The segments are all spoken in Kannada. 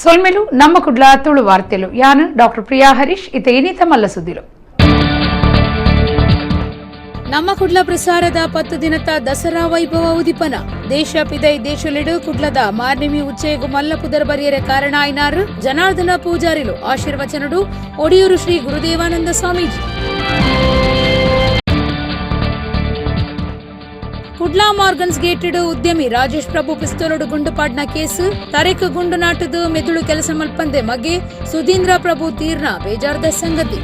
ಸೊಲ್ಮೆಲು ನಮ್ಮ ಕುಡ್ಲ ತುಳು ವಾರ್ತೆಲು ಯಾನು ಡಾಕ್ಟರ್ ಪ್ರಿಯಾ ಹರೀಶ್ ಇತ ಏನಿತ ಮಲ್ಲ ಸುದ್ದಿಲು ನಮ್ಮ ಕುಡ್ಲ ಪ್ರಸಾರದ 10 ದಿನದ ದಸರಾ ವೈಭವ ಉದಿಪನ ದೇಶ ಪಿದೈ ದೇಶಲೆಡು ಕುಡ್ಲದ ಮಾರ್ನಿಮಿ ಉಚ್ಚೇಗು ಮಲ್ಲ ಪುದರ್ ಬರಿಯರೆ ಕಾರಣ ಐನಾರು ಜನಾರ್ದನ ಪೂಜಾರಿಲು ಆಶೀರ್ವಚನಡು ಒಡಿಯೂರು ಶ್ರೀ ಗುರುದೇವಾನಂದ ಸ್ವಾಮೀಜಿ ಕುಡ್ಲಾ ಮಾರ್ಗನ್ಸ್ ಗೇಟೆಡ್ ಉದ್ಯಮಿ ರಾಜೇಶ್ ಪ್ರಭು ಪಿಸ್ತೂಲಡು ಗುಂಡುಪಾಡ್ನ ಕೇಸು ತರೇಕು ಗುಂಡು ನಾಟದು ಮೆದುಳು ಕೆಲಸ ಮಲ್ಪಂದೆ ಮಗೆ ಸುಧೀಂದ್ರ ಪ್ರಭು ತೀರ್ನ ಬೇಜಾರ್ದ ಸಂಗತಿ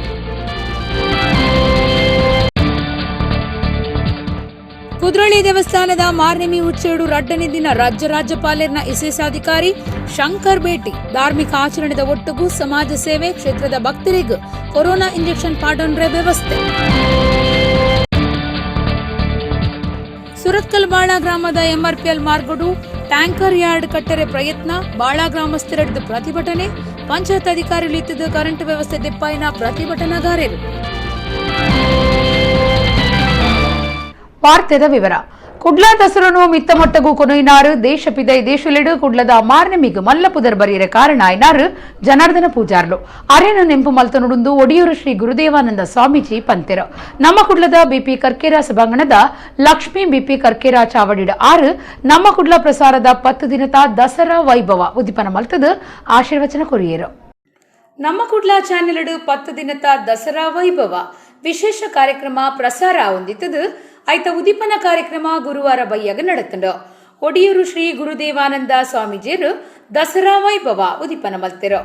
ಕುದ್ರೋಳಿ ದೇವಸ್ಥಾನದ ಮಾರ್ನಿಮಿ ಉಚ್ಚೇಡು ರಡ್ಡನೇ ದಿನ ರಾಜ್ಯಪಾಲರ್ನ ವಿಶೇಷಾಧಿಕಾರಿ ಶಂಕರ್ ಭೇಟಿ ಧಾರ್ಮಿಕ ಆಚರಣೆದ ಒಟ್ಟುಗೂ ಸಮಾಜ ಸೇವೆ ಕ್ಷೇತ್ರದ ಭಕ್ತರಿಗೂ ಕೊರೋನಾ ಇಂಜೆಕ್ಷನ್ ಪಾಡೋನ್ರೆ ವ್ಯವಸ್ಥೆ ಸುರತ್ಕಲ್ ಬಾಳ ಗ್ರಾಮದ ಎಂಆರ್ಪಿಎಲ್ ಮಾರ್ಗಡು ಟ್ಯಾಂಕರ್ ಯಾರ್ಡ್ ಕಟ್ಟರೆ ಪ್ರಯತ್ನ ಬಾಳ ಗ್ರಾಮಸ್ಥರದ್ದು ಪ್ರತಿಭಟನೆ ಪಂಚಾಯತ್ ಅಧಿಕಾರಿಗಳು ಇತ್ತಿದ್ದು ಕರೆಂಟ್ ವ್ಯವಸ್ಥೆ ದೆಪ್ಪಾಯಿನ ಪ್ರತಿಭಟನಾಗಾರರು. ವಾರ್ತೆದ ವಿವರ ಕುಡ್ಲ ದಸರನು ಮಿತ್ತಮೊಟ್ಟಗೂ ಕೊನೊಯ್ನಾರು ದೇಶ ಪಿದೈ ದೇಶಲೆಡು ಕುಡ್ಲದ ಮಾರ್ನಮಿಗು ಮಲ್ಲ ಪುದರ್ ಬರಿಯರೆ ಕಾರಣ ಐನಾರು ಜನಾರ್ದನ ಪೂಜಾರ್ಲು ಅರೇನ ನೆಂಪು ಮಲ್ತನುಡುಂದು ಒಡಿಯೂರು ಶ್ರೀ ಗುರುದೇವಾನಂದ ಸ್ವಾಮೀಜಿ ಪಂತೆರು ನಮ್ಮ ಕುಡ್ಲದ ಬಿಪಿ ಕರ್ಕೇರ ಸಭಾಂಗಣದ ಲಕ್ಷ್ಮೀ ಬಿಪಿ ಕರ್ಕೇರ ಚಾವಡಿಡ 6 ನಮ್ಮ ಕುಡ್ಲ ಪ್ರಸಾರದ 10 ದಿನದ ದಸರಾ ವೈಭವ ಉದಿಪನ ಮಲ್ತದು ಆಶೀರ್ವಚನ ಕೊರಿಯರು. ನಮ್ಮ ಕುಡ್ಲ ಚಾನೆಲ್ 10 ದಿನದ ದಸರಾ ವೈಭವ ವಿಶೇಷ ಕಾರ್ಯಕ್ರಮ ಪ್ರಸಾರ ಹೊಂದಿತ್ತದು ಐತ ಉದಿಪನ ಕಾರ್ಯಕ್ರಮ ಗುರುವಾರ ಬಯ್ಯಾಗ ನಡೆತಂಡು ಒಡಿಯೂರು ಶ್ರೀ ಗುರುದೇವಾನಂದ ಸ್ವಾಮೀಜಿಯರು ದಸರಾ ವೈಭವ ಉದಿಪನ ಮಲ್ತೆರು.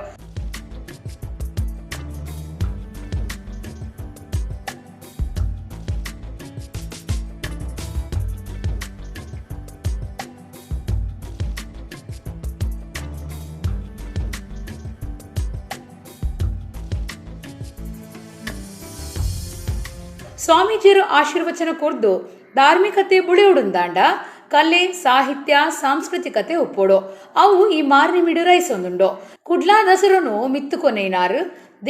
ಸ್ವಾಮೀಜಿಯರು ಆಶೀರ್ವಚನ ಕೊರ್ದು ಧಾರ್ಮಿಕತೆ ಬುಳಿಯುಡುಂದಾಂಡ ಕಲೆ ಸಾಹಿತ್ಯ ಸಾಂಸ್ಕೃತಿಕತೆ ಒಪ್ಪೋಡು ಅವು ಈ ಮಾರ್ನಿಮಿಡು ರೈಸೊಂದುಂಡು ಕುಡ್ಲಾ ದಸರನು ಮಿತ್ತುಕೊನೇನಾರು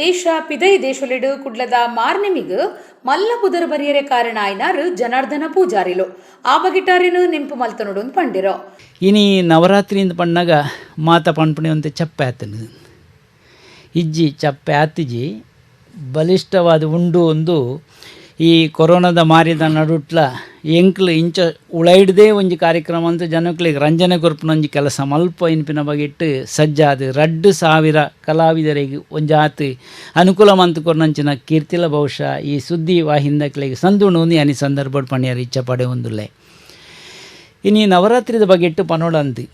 ದೇಶ ಪಿದೈ ದೇಶಲೆಡು ಕುಡ್ಲದ ಮಾರ್ನಿಮಿಗು ಮಲ್ಲ ಪುದರ್ ಬರಿಯರೆ ಕಾರಣ ಐನಾರು ಜನಾರ್ದನ ಪೂಜಾರಿಲು ಆ ಬಗೆಟಾರಿನು ನೆಂಪು ಮಲ್ತನುಡು ಪಂಡಿರೋ ಇನಿ ನವರಾತ್ರಿಯಿಂದ ಪಣ್ಣಾಗ ಮಾತ ಪಣ್ಪಣಿ ಅಂತ ಚಪ್ಪೆ ಆತನು ಇಜ್ಜಿ ಚಪ್ಪೆ ಆತಿಜಿ ಬಲಿಷ್ಠವಾದ ಉಂಡು ಒಂದು ಈ ಕೊರೋನಾದ ಮಾರಿದ ನಡುಟ್ಲ ಎಂಕ್ಲು ಇಂಚ ಉಳೈಡ್ದೇ ಒಂಜಿ ಕಾರ್ಯಕ್ರಮ ಅಂತ ಜನಕ್ಲಿಗೆ ರಂಜನೆ ಕೊರ್ಪುನೊಂಜಿ ಕೆಲಸ ಮಲ್ಪ ಇನ್ಪಿನ ಬಗೆಟ್ಟು ಸಜ್ಜಾದು 2,000 ಕಲಾವಿದರಿಗೆ ಒಂಜಾತು ಅನುಕೂಲ ಮಂತು ಕೊರ್ನಂಚಿನ ಕೀರ್ತಿಲ ಬಹುಶಃ ಈ ಸುದ್ದಿ ವಾಹಿಂದಕ್ಲಿಗೆ ಸಂದುಣು ಅನಿ ಸಂದರ್ಭ ಪಣಿಯರು ಇಚ್ಛೆ ಪಡೆ ಒಂದುಲ್ಲೆ ಇನ್ನು ನವರಾತ್ರಿದ ಬಗೆಟ್ಟು ಪನೋಡಂದು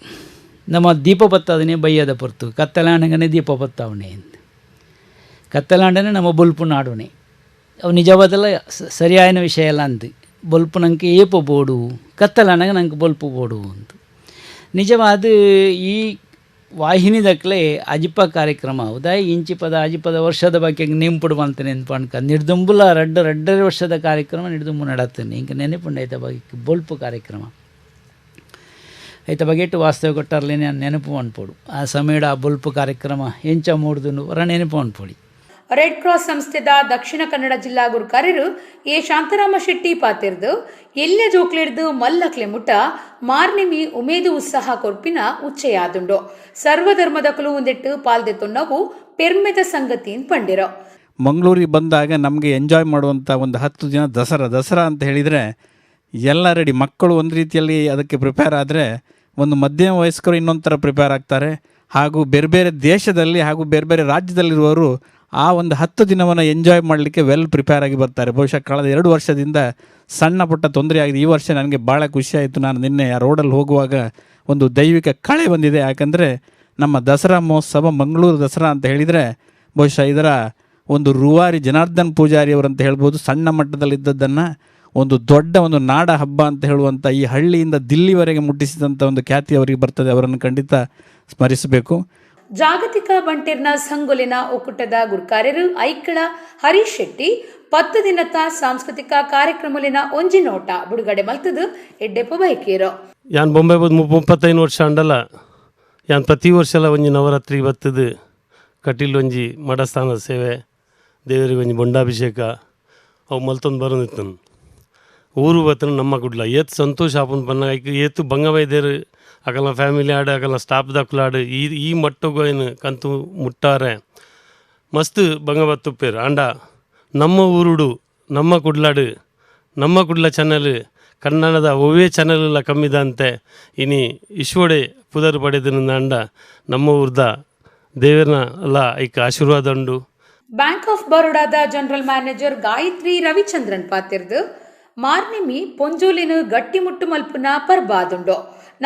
ನಮ್ಮ ದೀಪ ಬತ್ತಾದನೆ ಬಯ್ಯದ ಪೊರ್ತು ಕತ್ತಲಾಂಡಗನೆ ದೀಪ ಬತ್ತಾವಣೆ ಅಂತ ಕತ್ತಲಾಂಡನೆ ನಮ್ಮ ಬುಲ್ಪು ನಾಡುಣೆ ಅವು ನಿಜವಾದಲ್ಲ ಸರಿಯಾದ ವಿಷಯ ಎಲ್ಲ ಅಂದು ಬೊಲ್ಪು ನಂಗೆ ಏಪು ಬೋಡು ಕತ್ತಲಾನಾಗ ನಂಗೆ ಬೊಲ್ಪು ಬೋಡು ಅಂತ ನಿಜವಾದ ಈ ವಾಹಿನಿದಕ್ಲೆ ಅಜಿಪ ಕಾರ್ಯಕ್ರಮ ಹೌದಾ ಇಂಚಿಪದ ಅಜಿಪದ ವರ್ಷದ ಬಗ್ಗೆ ನೆಂಪುಡು ಅಂತ ನೆನ್ಪಣ್ಕ ನಿರ್ದುಂಬುಲ ರಡ್ಡರೆ ವರ್ಷದ ಕಾರ್ಯಕ್ರಮ ನಿರ್ದುಂಬು ನಡತ್ತೇನೆ ಇಂಕ ನೆನಪುಂಡು ಐತ ಬಗ್ಗೆ ಬೊಲ್ಪು ಕಾರ್ಯಕ್ರಮ ಐತ ಬಗೆಟ್ಟು ವಾಸ್ತವ ಕೊಟ್ಟಾರ್ಲೇ ನಾನು ನೆನಪು ಅನ್ಪೋಡು ಆ ಸಮಯದ ಆ ಬೊಲ್ಪು ಕಾರ್ಯಕ್ರಮ ಎಂಚ ಮೂಡ್ದು ಹೊರ ನೆನಪು ಅನ್ಪೋಡಿ. ರೆಡ್ ಕ್ರಾಸ್ ಸಂಸ್ಥೆದ ದಕ್ಷಿಣ ಕನ್ನಡ ಜಿಲ್ಲಾ ಗುರುಕಾರ್ಯರು ಎ ಶಾಂತರಾಮ ಶೆಟ್ಟಿ ಪಾತಿರ್ದು ಎಲ್ಲೆ ಜೋಕ್ಲೆಡ್ದು ಮಲ್ಲಕ್ಲೆ ಮುಟ್ಟ ಮಾರ್ನಿಮಿ ಉಮೇದು ಉತ್ಸಾಹ ಕೊರ್ಪಿನ ಉಚ್ಚೆಯಾದುಂಡು ಸರ್ವಧರ್ಮದಕಲು ಒಂದೆಟ್ಟು ಪಾಲ್ದೆತ್ತೊನ್ನವು ಪೆರ್ಮೆದ ಸಂಗತಿ ಪಂಡಿರೋ. ಮಂಗಳೂರಿಗೆ ಬಂದಾಗ ನಮಗೆ ಎಂಜಾಯ್ ಮಾಡುವಂಥ ಒಂದು 10 ದಿನ ದಸರಾ ಅಂತ ಹೇಳಿದರೆ ಎಲ್ಲ ರೆಡಿ. ಮಕ್ಕಳು ಒಂದು ರೀತಿಯಲ್ಲಿ ಅದಕ್ಕೆ ಪ್ರಿಪೇರ್ ಆದರೆ ಒಂದು ಮಧ್ಯಮ ವಯಸ್ಕರು ಇನ್ನೊಂದು ಥರ ಪ್ರಿಪೇರ್ ಆಗ್ತಾರೆ. ಹಾಗೂ ಬೇರೆ ಬೇರೆ ದೇಶದಲ್ಲಿ ಹಾಗೂ ಬೇರೆ ಬೇರೆ ರಾಜ್ಯದಲ್ಲಿರುವವರು ಆ ಒಂದು 10 ದಿನವನ್ನು ಎಂಜಾಯ್ ಮಾಡಲಿಕ್ಕೆ ವೆಲ್ ಪ್ರಿಪೇರ್ ಆಗಿ ಬರ್ತಾರೆ. ಬಹುಶಃ ಕಳೆದ 2 ವರ್ಷದಿಂದ ಸಣ್ಣ ಪುಟ್ಟ ತೊಂದರೆ ಆಗಿದೆ. ಈ ವರ್ಷ ನನಗೆ ಭಾಳ ಖುಷಿಯಾಯಿತು. ನಾನು ನಿನ್ನೆ ಆ ರೋಡಲ್ಲಿ ಹೋಗುವಾಗ ಒಂದು ದೈವಿಕ ಕಳೆ ಬಂದಿದೆ. ಯಾಕಂದರೆ ನಮ್ಮ ದಸರಾ ಮಹೋತ್ಸವ ಮಂಗಳೂರು ದಸರಾ ಅಂತ ಹೇಳಿದರೆ ಬಹುಶಃ ಇದರ ಒಂದು ರೂವಾರಿ ಜನಾರ್ದನ್ ಪೂಜಾರಿಯವರಂತ ಹೇಳ್ಬೋದು. ಸಣ್ಣ ಮಟ್ಟದಲ್ಲಿದ್ದದ್ದನ್ನು ಒಂದು ದೊಡ್ಡ ಒಂದು ನಾಡ ಹಬ್ಬ ಅಂತ ಹೇಳುವಂಥ ಈ ಹಳ್ಳಿಯಿಂದ ದಿಲ್ಲಿವರೆಗೆ ಮುಟ್ಟಿಸಿದಂಥ ಒಂದು ಖ್ಯಾತಿ ಅವರಿಗೆ ಬರ್ತದೆ. ಅವರನ್ನು ಖಂಡಿತ ಸ್ಮರಿಸಬೇಕು. ಜಾಗತಿಕ ಬಂಟೆರ್ನ ಸಂಗೊಲಿನ ಒಕ್ಕೂಟದ ಗುರುಕಾರ್ಯರು ಐಕ್ಕಳ ಹರೀಶ್ ಶೆಟ್ಟಿ 10 ದಿನದ ಸಾಂಸ್ಕೃತಿಕ ಕಾರ್ಯಕ್ರಮಲಿನ ಒಂಜಿ ನೋಟ ಬಿಡುಗಡೆ ಮಲ್ತದು ಎಡ್ಡೆಪ್ಪು ಬೈಕೇರು. ಯಾನ್ ಬೊಂಬೆ 35 ವರ್ಷ ಅಂಡಲ್ಲ ಯಾನ್ ಪ್ರತಿ ವರ್ಷ ಎಲ್ಲ ಒಂಜಿ ನವರಾತ್ರಿ ಬತ್ತದು ಕಟೀಲ್ ಒಂಜಿ ಮಠಸ್ಥಾನದ ಸೇವೆ ದೇವರಿಗೆ ಒಂಜಿ ಬೊಂಡಾಭಿಷೇಕ ಅವು ಮಲ್ತೊಂದು ಬರೋದಿತ್ತನು ಊರು ಬತ್ತನು ನಮ್ಮ ಗುಡ್ಲ ಏತ್ ಸಂತೋಷ ಆಪನ್ ಪನ್ನ ಏತು ಬಂಗವೈದ್ಯರು ಅಕಲ್ನ ಫ್ಯಾಮಿಲಿ ಆಡು ಅಕಲ್ನ ಸ್ಟಾಫ್ ದಕ್ಲಾಡು ಈ ಮಟ್ಟಗೂ ಏನು ಕಂತು ಮುಟ್ಟಾರೆ ಮಸ್ತ್ ಬಂಗ ತುಪ್ಪೇರು ಆಂಡ ನಮ್ಮ ಊರುಡು ನಮ್ಮ ಕುಡ್ಲಾಡು ನಮ್ಮ ಕುಡ್ಲ ಚಾನಲ್ ಕನ್ನಡದ ಒವೇ ಚಾನಲ್ ಎಲ್ಲ ಕಮ್ಮಿದಂತೆ ಇನಿ ಇಶ್ವಡೆ ಪುದರ್ ಪಡೆದನಿಂದ ಅಂಡ ನಮ್ಮ ಊರ್ದ ದೇವರನ್ನ ಎಲ್ಲ ಐಕ ಆಶೀರ್ವಾದ ಉಂಡು. ಬ್ಯಾಂಕ್ ಆಫ್ ಬರೋಡಾದ ಜನರಲ್ ಮ್ಯಾನೇಜರ್ ಗಾಯತ್ರಿ ರವಿಚಂದ್ರನ್ ಪಾತಿರ್ದು ಮಾರ್ನಿಮಿ ಪೊಂಜೋಲಿನ ಗಟ್ಟಿಮುಟ್ಟು ಮಲ್ಪುನ ಪರ್ಬಾದುಂಡು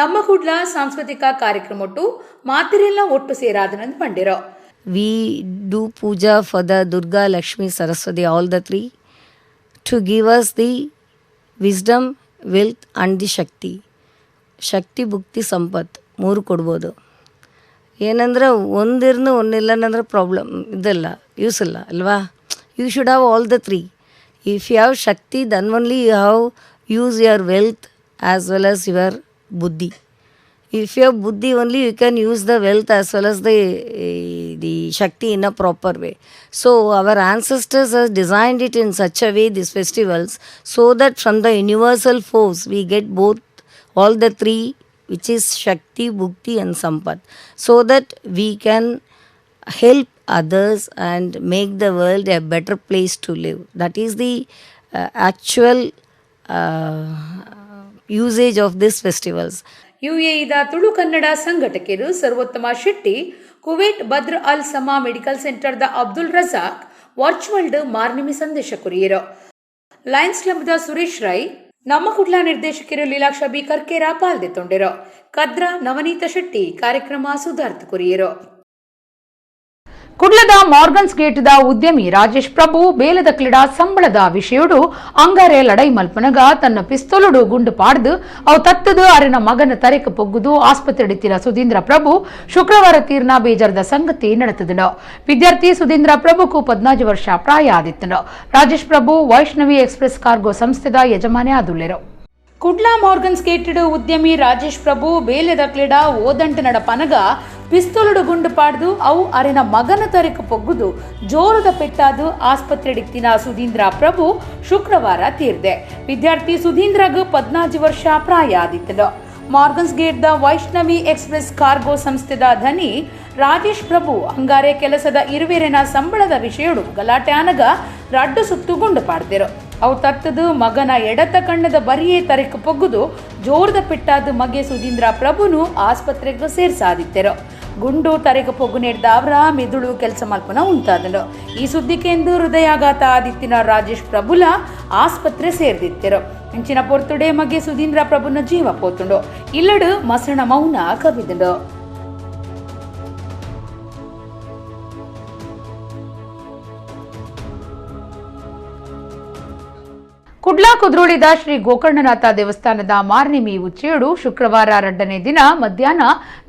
ನಮ್ಮ ಕುಡ್ಲ ಸಾಂಸ್ಕೃತಿಕ ಕಾರ್ಯಕ್ರಮೊಟ್ಟು ಮಾತಿರೆಲ್ಲ ಒಟ್ಟು ಸೇರಾದನಂದು ಪಂಡಿರೋ. We do puja for the Durga, Lakshmi, Saraswati, all the three, to give us the wisdom, wealth and the Shakti. ಶಕ್ತಿ ಭುಕ್ತಿ ಸಂಪತ್ತು ಮೂರು ಕೊಡ್ಬೋದು. ಏನಂದ್ರೆ ಒಂದಿರ್ನು ಒಂದಿಲ್ಲ ಅನ್ನಂದ್ರೆ ಪ್ರಾಬ್ಲಮ್ ಇದಲ್ಲ, ಯೂಸ್ ಇಲ್ಲ ಅಲ್ವಾ. You should have all the three. If you have shakti then only you have use your wealth as well as your buddhi. If you have buddhi only, you can use the wealth as well as the Shakti in a proper way. So our ancestors have designed it in such a way, these festivals, so that from the universal force we get both, all the three, which is Shakti, Bhukti and Sampat, so that we can help others and make the world a better place to live. That is the actual usage of these festivals. ಯುಎಇದ ತುಳು ಕನ್ನಡ ಸಂಘಟಕರು Sarvottama Shetty, Kuwait Badr Al Sama medical ಸೆಂಟರ್ದ ಅಬ್ದುಲ್ ರಜಾಕ್ ವರ್ಚುವಲ್ಡ್ ಮಾರ್ನಿಮಿ ಸಂದೇಶ ಕುರಿಯರು. ಲಯನ್ಸ್ ಕ್ಲಬ್ದ ಸುರೇಶ್ ರೈ, ನಮ್ಮ ಕುಡ್ಲ ನಿರ್ದೇಶಕರು ಲೀಲಾಕ್ಷ ಬಿ ಕರ್ಕೇರ ಪಾಲ್ದೆತ್ತೊಂಡಿರೋ. ಕದ್ರ ನವನೀತ ಶೆಟ್ಟಿ ಕಾರ್ಯಕ್ರಮ ಸುಧಾರ್ಥ ಕುರಿಯರು. ಕುಡ್ಲದ ಮಾರ್ಗನ್ಸ್ ಗೇಟ್ದ ಉದ್ಯಮಿ ರಾಜೇಶ್ ಪ್ರಭು ಬೇಲದ ಕ್ರೀಡಾ ಸಂಬಳದ ವಿಷಯಡು ಅಂಗಾರೆ ಲಡೈ ಮಲ್ಪನಗ ತನ್ನ ಪಿಸ್ತೂಲುಡು ಗುಂಡು ಪಾಡ್ದು ಅವು ತತ್ತದು ಅರಿನ ಮಗನ ತರೆಕ ಪೊಗ್ಗುದು ಆಸ್ಪತ್ರೆಡಿತ್ತಿನ ಸುಧೀಂದ್ರ ಪ್ರಭು ಶುಕ್ರವಾರ ತೀರ್ನ ಬೇಜಾರದ ಸಂಗತಿ ನಡೆತದನು. ವಿದ್ಯಾರ್ಥಿ ಸುಧೀಂದ್ರ ಪ್ರಭುಕು 14 ವರ್ಷ ಪ್ರಾಯ ಆದಿತ್ತನು. ರಾಜೇಶ್ ಪ್ರಭು ವೈಷ್ಣವಿ ಎಕ್ಸ್ಪ್ರೆಸ್ ಕಾರ್ಗೋ ಸಂಸ್ಥೆದ ಯಜಮಾನಿ ಆದುಲ್ಲೆರು. ಕುಡ್ಲ ಮಾರ್ಗನ್ಸ್ ಗೇಟೆಡ್ ಉದ್ಯಮಿ ರಾಜೇಶ್ ಪ್ರಭು ಬೇಲೆದ ಕ್ರೀಡಾ ಓದಂಟ ನಡಪನಗ ಪಿಸ್ತೂಲುಡು ಗುಂಡು ಪಾಡ್ದು ಅವು ಅರೆನ ಮಗನ ತರೆಕ ಪೊಗ್ಗುದು ಜೋರದ ಪೆಟ್ಟಾದು ಆಸ್ಪತ್ರೆಡಿತ್ತಿನ ಸುಧೀಂದ್ರ ಪ್ರಭು ಶುಕ್ರವಾರ ತೀರ್ದೆ. ವಿದ್ಯಾರ್ಥಿ ಸುಧೀಂದ್ರಗ 14 ವರ್ಷ ಪ್ರಾಯ ಆದಿತ್ತನು. ಮಾರ್ಗನ್ಸ್ ಗೇಟ್ದ ವೈಷ್ಣವಿ ಎಕ್ಸ್ಪ್ರೆಸ್ ಕಾರ್ಗೋ ಸಂಸ್ಥೆದ ಧನಿ ರಾಜೇಶ್ ಪ್ರಭು ಹಂಗಾರೆ ಕೆಲಸದ ಇರುವೆರೆನ ಸಂಬಳದ ವಿಷಯಡು ಗಲಾಟೆ ಆನಗ ರಡ್ಡು ಸುತ್ತು ಗುಂಡು ಪಾಡ್ತಿರು. ಅವು ತತ್ತದು ಮಗನ ಎಡತ ಕಣ್ಣದ ಬರಿಯೇ ತರೆಕ ಪೊಗ್ಗುದು ಜೋರದ ಪೆಟ್ಟಾದ ಮಗೆ ಸುಧೀಂದ್ರ ಪ್ರಭುನು ಆಸ್ಪತ್ರೆಗೆ ಸೇರ್ಸಾದಿತ್ತೆರು. ಗುಂಡು ತರೆಗ ಪೊಗ್ಗು ನೆಡ್ದ ಅವರ ಮೆದುಳು ಕೆಲಸ ಮಲ್ಪನ ಉಂಟಾದನು. ಈ ಸುದ್ದಿಕೆಂದು ಹೃದಯಾಘಾತ ಆದಿತ್ತಿನ ರಾಜೇಶ್ ಪ್ರಭುಲ ಆಸ್ಪತ್ರೆ ಸೇರ್ದಿತ್ತೆರು. ಇಂಚಿನ ಪೊರ್ತುಡೆ ಮಗೆ ಸುಧೀಂದ್ರ ಪ್ರಭುನ ಜೀವ ಪೋತುಂಡು. ಇಲ್ಲಡು ಮಸಣ ಮೌನ ಕವಿದುಂಡು. ಕುಡ್ಲಾ ಕುದ್ರೋಳಿದ ಶ್ರೀ ಗೋಕರ್ಣನಾಥ ದೇವಸ್ಥಾನದ ಮಾರ್ನಿಮಿ ಉಚ್ಚೇಡು ಶುಕ್ರವಾರ 2ನೇ ದಿನ ಮಧ್ಯಾಹ್ನ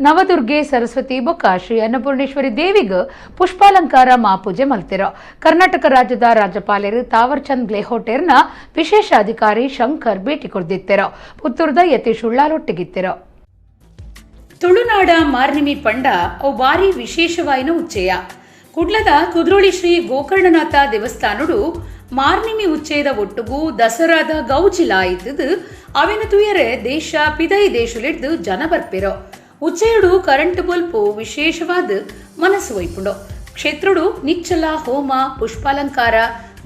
ನವದುರ್ಗೆ ಸರಸ್ವತಿ ಬೊಕ್ಕ ಶ್ರೀ ಅನ್ನಪೂರ್ಣೇಶ್ವರಿ ದೇವಿಗೆ ಪುಷ್ಪಾಲಂಕಾರ ಮಾಪೂಜೆ ಮಲ್ತಿರೋ. ಕರ್ನಾಟಕ ರಾಜ್ಯದ ರಾಜ್ಯಪಾಲರು ತಾವರ್ಚಂದ್ ಗ್ಲೆಹೋಟೆರ್ನ ವಿಶೇಷ ಅಧಿಕಾರಿ ಶಂಕರ್ ಭೇಟಿ ಕೊಡ್ದಿತ್ತೆರೋ. ಪುತ್ತೂರ್ದ ಯತೀಶ್ ಉಳ್ಳಾಲೊಟ್ಟಿಗಿತ್ತೆರೋ. ತುಳುನಾಡ ಮಾರ್ನಿಮಿ ಪಂಡ ಅವು ಬಾರಿ ವಿಶೇಷವಾಯಿನ ಉಚ್ಚೇಯ. ಕುಡ್ಲದ ಕುದ್ರೋಳಿ ಶ್ರೀ ಗೋಕರ್ಣನಾಥ ದೇವಸ್ಥಾನಡು ಮಾರ್ನಿಮಿ ಉಚ್ಚೇದ ಒಟ್ಟುಗೂ ದಸರಾದ ಗೌಜಿಲ ಆಯ್ತದು ಅವಿನ ತುಯರೆ ದೇಶ ಪಿದೈ ದೇಶಲಿಡ್ದು ಜನ ಬರ್ಪೆರೋ. ಉಚ್ಚೇಡು ಕರೆಂಟ್ ಬಲ್ಪು ವಿಶೇಷವಾದ ಮನಸ್ಸು ವೈಪುಂಡು. ಕ್ಷೇತ್ರುಡು ನಿಚ್ಚಲ ಹೋಮ ಪುಷ್ಪಾಲಂಕಾರ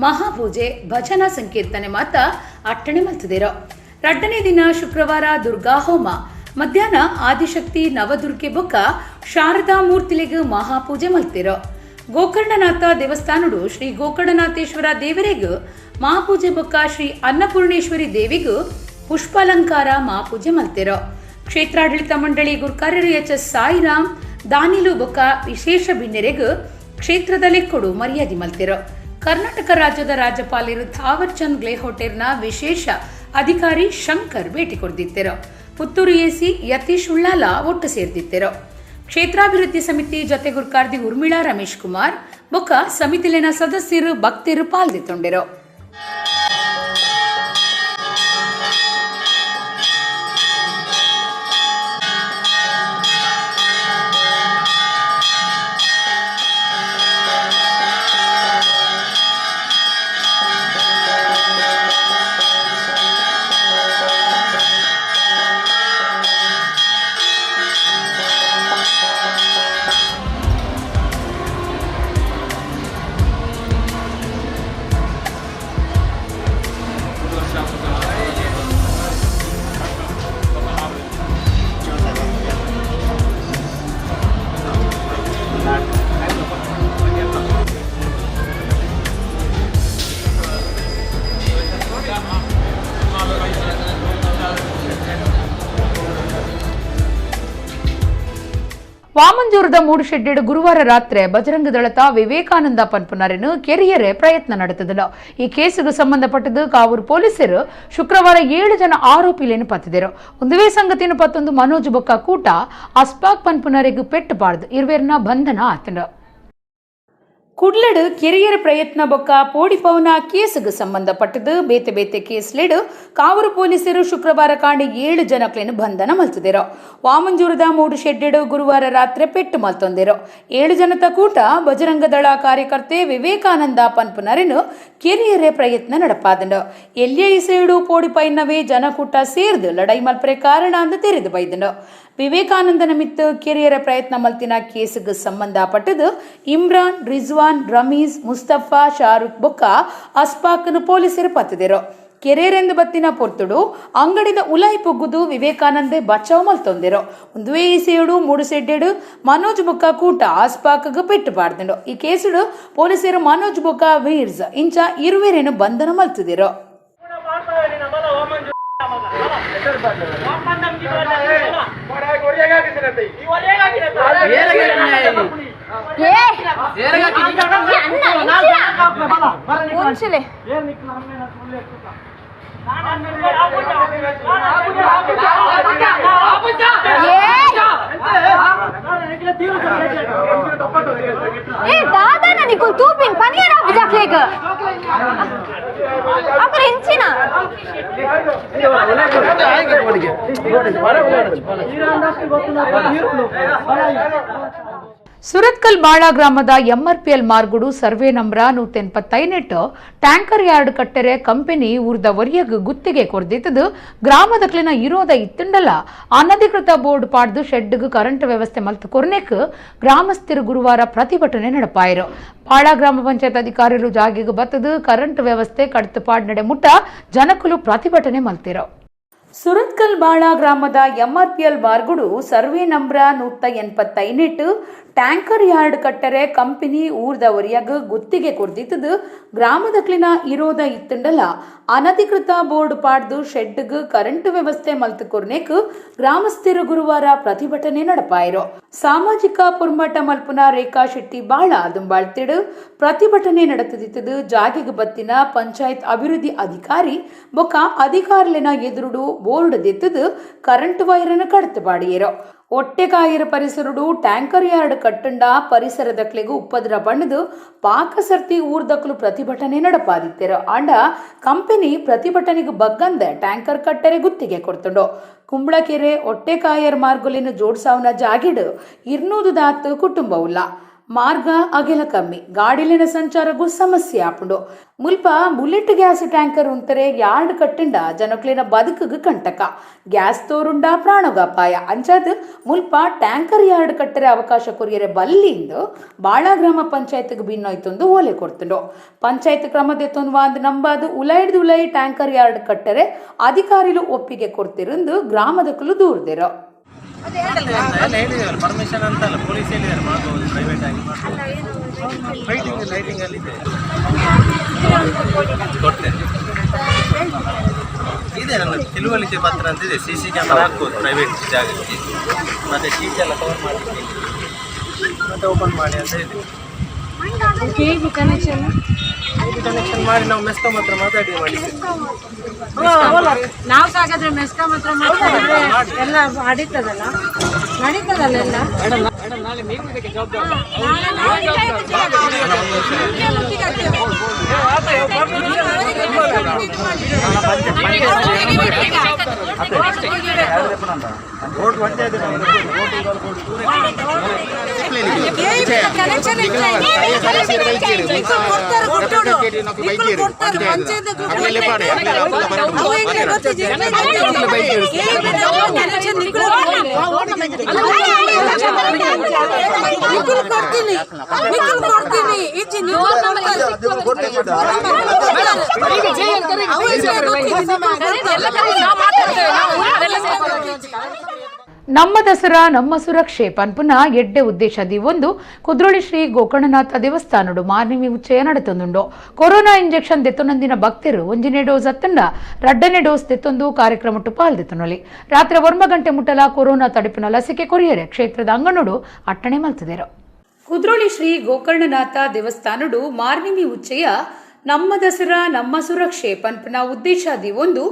ಮಹಾಪೂಜೆ ಭಜನಾ ಸಂಕೀರ್ತನೆ ಮಾತ ಅಟ್ಟಣೆ ಮಲ್ತದೇರೋ. 2ನೇ ದಿನ ಶುಕ್ರವಾರ ದುರ್ಗಾ ಹೋಮ ಮಧ್ಯಾಹ್ನ ಆದಿಶಕ್ತಿ ನವದುರ್ಗೆ ಬೊಕ್ಕ ಶಾರದಾ ಮೂರ್ತಿಲಿಗೆ ಮಹಾಪೂಜೆ ಮಲ್ತಿರೋ. ಗೋಕರ್ಣನಾಥ ದೇವಸ್ಥಾನಡು ಶ್ರೀ ಗೋಕರ್ಣನಾಥೇಶ್ವರ ದೇವರಿಗೂ ಮಹಾಪೂಜೆ ಬೊಕ್ಕ ಶ್ರೀ ಅನ್ನಪೂರ್ಣೇಶ್ವರಿ ದೇವಿಗೂ ಪುಷ್ಪಾಲಂಕಾರ ಮಹಾಪೂಜೆ ಮಲ್ತಿರೋ. ಕ್ಷೇತ್ರಾಡಳಿತ ಮಂಡಳಿ ಗುರ್ಕಾರ್ಯರು ಎಚ್.ಎಸ್. ಸಾಯಿರಾಮ್ ದಾನಿಲು ಬೊಕ್ಕ ವಿಶೇಷ ಭಿನ್ನೆರೆಗೂ ಕ್ಷೇತ್ರದ ಲೆಕ್ಕೊಡು ಮರ್ಯಾದೆ ಮಲ್ತಿರೋ. ಕರ್ನಾಟಕ ರಾಜ್ಯದ ರಾಜ್ಯಪಾಲರು ಥಾವರ್ಚಂದ್ ಗ್ಲೆಹೋಟೆರ್ನ ವಿಶೇಷ ಅಧಿಕಾರಿ ಶಂಕರ್ ಭೇಟಿ ಕೊಡ್ದಿತ್ತೆರೋ. ಪುತ್ತೂರು ಎಸಿ ಯತೀಶ್ ಉಳ್ಳಾಲ ಒಟ್ಟು ಸೇರ್ದಿತ್ತೆರೋ. ಕ್ಷೇತ್ರಾಭಿವೃದ್ಧಿ ಸಮಿತಿ ಜೊತೆ ಗುರ್ಕಾರ್ದಿ ಉರ್ಮಿಳಾ ರಮೇಶ್ ಕುಮಾರ್ ಬೊಕ್ಕ ಸಮಿತಿಲಿನ ಸದಸ್ಯರು ಭಕ್ತರು ಪಾಲ್ದಿತ್ತೊಂಡಿರೋ. ವಾಮಂಜೂರದ ಮೂಡುಶೆಡ್ಡೆಡು ಗುರುವಾರ ರಾತ್ರಿ ಬಜರಂಗ ದಳದ ವಿವೇಕಾನಂದ ಪನ್ಪುನರನ್ನು ಕೆರಿಯರೆ ಪ್ರಯತ್ನ ನಡೆಸಿದರು. ಈ ಕೇಸಿಗೆ ಸಂಬಂಧಪಟ್ಟದ್ದು ಕಾವೂರು ಪೊಲೀಸರು ಶುಕ್ರವಾರ 7 ಜನ ಆರೋಪಿಗಳನ್ನು ಪತ್ತಿದರು. ಒಂದುವೇ ಸಂಗತಿಯನ್ನು ಪತ್ತೊಂದು ಮನೋಜ್ ಬೊಕ್ಕ ಕೂಟ ಅಸ್ಪಾಕ್ ಪನ್ಪುನರೆಗೂ ಪೆಟ್ಟು ಪಾಡ್ದು ಇರುವೆರ್ನ ಬಂಧನ ಆತನು. ಕುಡ್ಲಡು ಕೆರಿಯರ ಪ್ರಯತ್ನ ಬೊಕ್ಕ ಪೋಡಿಪೌನ ಕೇಸಿಗೆ ಸಂಬಂಧಪಟ್ಟದು ಬೇತೆ ಬೇತೆ ಕೇಸ್ಲೆಡು ಕಾವೂರು ಪೊಲೀಸರು ಶುಕ್ರವಾರ ಕಾಂಡಿ 7 ಜನಕ್ಲೇನು ಬಂಧನ ಮಲ್ತಿದರು. ವಾಮಂಜೂರದ ಮೂಡುಶೆಡ್ಡೆಡು ಗುರುವಾರ ರಾತ್ರಿ ಪೆಟ್ಟು ಮಲ್ತೊಂದಿರು. 7 ಜನತ ಕೂಟ ಬಜರಂಗ ದಳ ಕಾರ್ಯಕರ್ತೆ ವಿವೇಕಾನಂದ ಪನ್ಪುನರನ್ನು ಕೆರಿಯರೆ ಪ್ರಯತ್ನ ನಡಪಾದನು. ಎಲ್ಲಿಯ ಇಸೆಡು ಪೋಡಿಪೈನವೇ ಜನಕೂಟ ಸೇರ್ದು ಲಡೈ ಮಲ್ಪರೆ ಕಾರಣ ಅಂದು ತೆರೆದು ಬೈದನು. ವಿವೇಕಾನಂದನ ಮಿತ್ತು ಕೆರಿಯರ ಪ್ರಯತ್ನ ಮಲ್ತಿನ ಕೇಸಿಗೆ ಸಂಬಂಧಪಟ್ಟದು ಇಮ್ರಾನ್, ರಿಜ್ವಾನ್, ರಮೀಜ್, ಮುಸ್ತಫಾ, ಶಾರುಖ್ ಬೊಕ್ಕ ಅಸ್ಪಾಕ್ನು ಪೊಲೀಸರು ಪತ್ತಿದರು. ಕೆರೆಯರೆಂದು ಬತ್ತಿನ ಪೊರ್ತುಡು ಅಂಗಡಿದ ಉಲಾಯಿ ಪೊಗ್ಗುದು ವಿವೇಕಾನಂದೆ ಬಚಾವ್ ಮಲ್ತೊಂದಿರು. ಒಂದುವೇ ಈಸೆಯುಡು ಮೂಡುಸೆಡ್ಡೆಡು ಮನೋಜ್ ಬೊಕ್ಕ ಕೂಟ ಅಸ್ಪಾಕ್ಗೆ ಪೆಟ್ಟು ಪಾಡ್ದಿಡು. ಈ ಕೇಸುಡು ಪೊಲೀಸರು ಮನೋಜ್ ಬೊಕ್ಕ ವೀರ್ಸ್ ಇಂಚ ಇರುವೆರೇನು ಬಂಧನ ಮಲ್ತಿದಿರು. दादा ना निकुल तू पिन पनीर आप जाकेगा अपर इंचिना ಸುರತ್ಕಲ್ ಬಾಳ ಗ್ರಾಮದ ಎಂಆರ್ಪಿಎಲ್ ಮಾರ್ಗುಡು ಸರ್ವೆ ನಂಬರ್ 188 ಟ್ಯಾಂಕರ್ ಯಾರ್ಡ್ ಕಟ್ಟರೆ ಕಂಪನಿ ಊರ್ದ ವರಿಯಗ್ ಗುತ್ತಿಗೆ ಕೊರ್ದಿತ್ತದು. ಗ್ರಾಮದಕ್ಲಿನ ಇರೋದ ಇತ್ತುಂಡಲ ಅನಧಿಕೃತ ಬೋರ್ಡ್ ಪಾಡ್ದು ಶೆಡ್ಗ್ ಕರೆಂಟ್ ವ್ಯವಸ್ಥೆ ಮಲ್ತು ಕೊರ್ನೆಕ್ ಗ್ರಾಮಸ್ಥರು ಗುರುವಾರ ಪ್ರತಿಭಟನೆ ನಡೆಪಾಯಿರು. ಬಾಳ ಗ್ರಾಮ ಪಂಚಾಯತ್ ಅಧಿಕಾರಿಗಳು ಜಾಗಿಗೆ ಬತ್ತದು ಕರೆಂಟ್ ವ್ಯವಸ್ಥೆ ಕಡ್ತುಪಾಡ್ ನಡೆ ಮುಟ್ಟ ಜನಕುಲು ಪ್ರತಿಭಟನೆ ಮಲ್ತಿರೋ. ಸುರತ್ಕಲ್ ಬಾಳ ಗ್ರಾಮದ ಎಂಆರ್ಪಿಎಲ್ ಮಾರ್ಗುಡು ಸರ್ವೆ ನಂಬರ್ 188 ಟ್ಯಾಂಕರ್ ಯಾರ್ಡ್ ಕಟ್ಟರೆ ಕಂಪನಿ ಊರ್ದ ವರಿಯಾಗ ಗುತ್ತಿಗೆ ಕೊಡ್ದಿತ್ತದು. ಗ್ರಾಮದಕ್ಲಿನ ಇರೋದ ಇತ್ತುಂಡಲ ಅನಧಿಕೃತ ಬೋರ್ಡ್ ಪಾಡ್ದು ಶೆಡ್ಗ್ ಕರೆಂಟ್ ವ್ಯವಸ್ಥೆ ಮಲ್ತು ಕೊರ್ನೆಕ್ ಗ್ರಾಮಸ್ಥರು ಗುರುವಾರ ಪ್ರತಿಭಟನೆ ನಡೆಪಾಯಿರು. ಸಾಮಾಜಿಕ ಪುರ್ಮಟ ಮಲ್ಪುನ ರೇಖಾ ಶೆಟ್ಟಿ ಬಾಳ ದುಂಬಾಳ್ತಿಡು ಪ್ರತಿಭಟನೆ ನಡೆದಿತ್ತದು. ಜಾಗಿಗೆ ಬತ್ತಿನ ಪಂಚಾಯತ್ ಅಭಿವೃದ್ಧಿ ಅಧಿಕಾರಿ ಬೊಕ್ಕ ಅಧಿಕಾರಿಲಿನ ಎದುರುಡು ಬೋರ್ಡ್ ದಿತ್ತದು ಕರೆಂಟ್ ವೈರನ್ನು ಕಡ್ತು ಬಾಡಿಯರು. ಒಟ್ಟೆಕಾಯಿರ ಪರಿಸರಡು ಟ್ಯಾಂಕರ್ ಯಾರ್ಡ್ ಕಟ್ಟಂಡ ಪರಿಸರದಕ್ಲೆಗೂ ಉಪದ್ರ ಬಣ್ಣದು ಪಾಕಸರ್ತಿ ಊರ್ದಕ್ಲು ಪ್ರತಿಭಟನೆ ನಡೆಪಾದಿತ್ತರು. ಆಂಡ ಕಂಪನಿ ಪ್ರತಿಭಟನೆಗೆ ಬಗ್ಗಂದ ಟ್ಯಾಂಕರ್ ಕಟ್ಟರೆ ಗುತ್ತಿಗೆ ಕೊಡ್ತುಂಡು. ಕುಂಬಳಕೆರೆ ಒಟ್ಟೆಕಾಯರ್ ಮಾರ್ಗುಲಿನ ಜೋಡ್ಸಾವ್ನ ಜಾಗಿಡು 200 ದಾತ್ ಕುಟುಂಬವುಲ್ಲ. ಮಾರ್ಗ ಅಗೆಲ ಕಮ್ಮಿ, ಗಾಡಿಲಿನ ಸಂಚಾರಗೂ ಸಮಸ್ಯೆ ಆಪುಂಡು. ಮುಲ್ಪ ಬುಲೆಟ್ ಗ್ಯಾಸ್ ಟ್ಯಾಂಕರ್ ಉಂತರೆ ಯಾರ್ಡ್ ಕಟ್ಟಿಂಡ ಜನಕ್ಲಿನ ಬದುಕಿಗೆ ಕಂಟಕ, ಗ್ಯಾಸ್ ತೋರುಂಡ ಪ್ರಾಣಗಾಪಾಯ ಅಂಚಾದ್ ಮುಲ್ಪ ಟ್ಯಾಂಕರ್ ಯಾರ್ಡ್ ಕಟ್ಟರೆ ಅವಕಾಶ ಕೊರಿಯರೆ ಬಲ್ಲಿಂದು ಬಾಳ ಗ್ರಾಮ ಪಂಚಾಯತ್ಗೆ ಭಿನ್ನೋಯ್ತೊಂದು ಓಲೆ ಕೊಡ್ತುಂಡು. ಪಂಚಾಯತ್ ಕ್ರಮದೆತ್ತೊಂದು ನಂಬಾದು ಉಲೈ ಟ್ಯಾಂಕರ್ ಯಾರ್ಡ್ ಕಟ್ಟರೆ ಅಧಿಕಾರಿಲು ಒಪ್ಪಿಗೆ ಕೊಡ್ತಿರಂದು ಗ್ರಾಮದಕ್ಕಲು ದೂರ್ದಿರೋ. ಪರ್ಮಿಷನ್ ಅಂತಲ್ಲ, ಪೊಲೀಸ್ ಹೇಳಿದ್ದಾರೆ ಮಾಡ್ಬೋದು, ಪ್ರೈವೇಟ್ ಆಗಿ ಫೈಟಿಂಗ್ ಲೈಟಿಂಗ್ ಅಲ್ಲಿ ಕೊಡ್ತೇನೆ. ಇದೆ ನನ್ನ ತಿಳುವಳಿಕೆ ಪತ್ರ ಅಂತಿದೆ. CC ಕ್ಯಾಮರಾ ಹಾಕ್ಬೋದು ಪ್ರೈವೇಟ್ ಜಾಗಕ್ಕೆ, ಮತ್ತೆ ಶೀಟ್ ಎಲ್ಲ ಕವರ್ ಮಾಡಿ ಮತ್ತೆ ಓಪನ್ ಮಾಡಿ ಅಂತ ಇದೆ. ಕನೆಕ್ಷನ್ ಮಾಡಿ ನಾವು ಮೆಸ್ಕಾಂ ಹತ್ರ ಮಾತಾಡಿ ಮಾಡಿದ್ದೇವೆ. ನಾವು ಸಾಗಾದ್ರೆ ಮೆಸ್ಕಾಂ ಹತ್ರ ಮಾತಾಡಿದ್ರೆ ಎಲ್ಲ ನಡೀತದಲ್ಲ ಎಲ್ಲ. ನಾಳೆ ನೀವು ಇದಕ್ಕೆ ನಮ್ಮ ದಸರಾ ನಮ್ಮ ಸುರಕ್ಷೆ ಪನ್ಪುನ ಎಡ್ಡೆ ಉದ್ದೇಶದಿ ಒಂದು ಕುದ್ರೋಳಿ ಶ್ರೀ ಗೋಕರ್ಣನಾಥ ದೇವಸ್ಥಾನಡು ಮಾರ್ನಿಮಿ ಉಚ್ಚಯ ನಡೆತೊಂದುಂಡು ಕೊರೋನಾ ಇಂಜೆಕ್ಷನ್ ದೆತ್ತೊಂದಿನ ಭಕ್ತರು ಒಂಜಿನೇ ಡೋಸ್ ಅತ್ತಂಡ ರಡ್ಡನೇ ಡೋಸ್ ದೆತ್ತೊಂದು ಕಾರ್ಯಕ್ರಮಟ್ಟು ಪಾಲ್ದೆತ್ತೊನೊಲಿ ರಾತ್ರಿ 9 ಗಂಟೆ ಮುಟ್ಟಲ ಕೊರೋನಾ ತಡೆಪಿನ ಲಸಿಕೆ ಕೊರಿಯರೆ ಕ್ಷೇತ್ರದ ಅಂಗನೋಡು ಅಟ್ಟಣೆ ಮಲ್ತಿದರು. ಕುದ್ರೋಳಿ ಶ್ರೀ ಗೋಕರ್ಣನಾಥ ದೇವಸ್ಥಾನಡು ಮಾರ್ನಿಮಿ ಉಚ್ಚಯ ನಮ್ಮ ದಸರಾ ನಮ್ಮ ಸುರಕ್ಷೆ ಪನ್ಪುನ ಉದ್ದೇಶದಿ ಒಂದು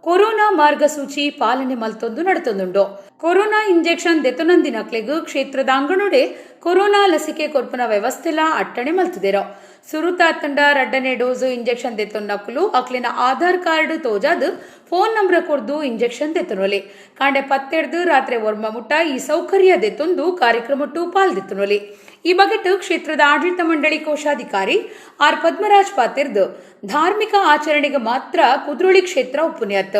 ಕೊರೋನಾ ಮಾರ್ಗಸೂಚಿ ಪಾಲನೆ ಮಲ್ತೊಂದು ನಡೆತೊಂದುಂಡು ಕೊರೋನಾ ಇಂಜೆಕ್ಷನ್ ದೆತ್ತೊಂದಿನಕ್ಲೆಗು ಕ್ಷೇತ್ರದ ಅಂಗನೊಡೆ ಕೊರೋನಾ ಲಸಿಕೆ ಕೊರ್ಪುನ ವ್ಯವಸ್ಥೆಲ ಅಟ್ಟಣೆ ಮಲ್ತಿದೆರೋ ಸುರುತ ತಂಡ ರಡ್ಡನೇ ಡೋಸು ಇಂಜೆಕ್ಷನ್ ದೆತ್ತೊಂಡಕ್ಕಲು ಅಕ್ಲಿನ ಆಧಾರ್ ಕಾರ್ಡ್ ತೋಜಾದ್ ಫೋನ್ ನಂಬರ್ ಕೊರ್ದು ಇಂಜೆಕ್ಷನ್ ದೆತ್ತೊನೊಲಿ ಕಾಂಡೆ ಪತ್ತೆಡ್ದು ರಾತ್ರಿ 1 ಮುಟ್ಟ ಈ ಸೌಕರ್ಯ ದೆತ್ತೊಂದು ಕಾರ್ಯಕ್ರಮಟ್ಟು ಪಾಲ್ದೆತ್ತೊನೊಲಿ. ಈ ಬಗೆಟ್ ಕ್ಷೇತ್ರದ ಆಡಳಿತ ಮಂಡಳಿ ಕೋಶಾಧಿಕಾರಿ ಆರ್ ಪದ್ಮರಾಜ್ ಪಾತಿರ್ದು ಧಾರ್ಮಿಕ ಆಚರಣೆಗೆ ಮಾತ್ರ ಕುದ್ರೋಳಿ ಕ್ಷೇತ್ರ ಉಪುನ್ಯತ್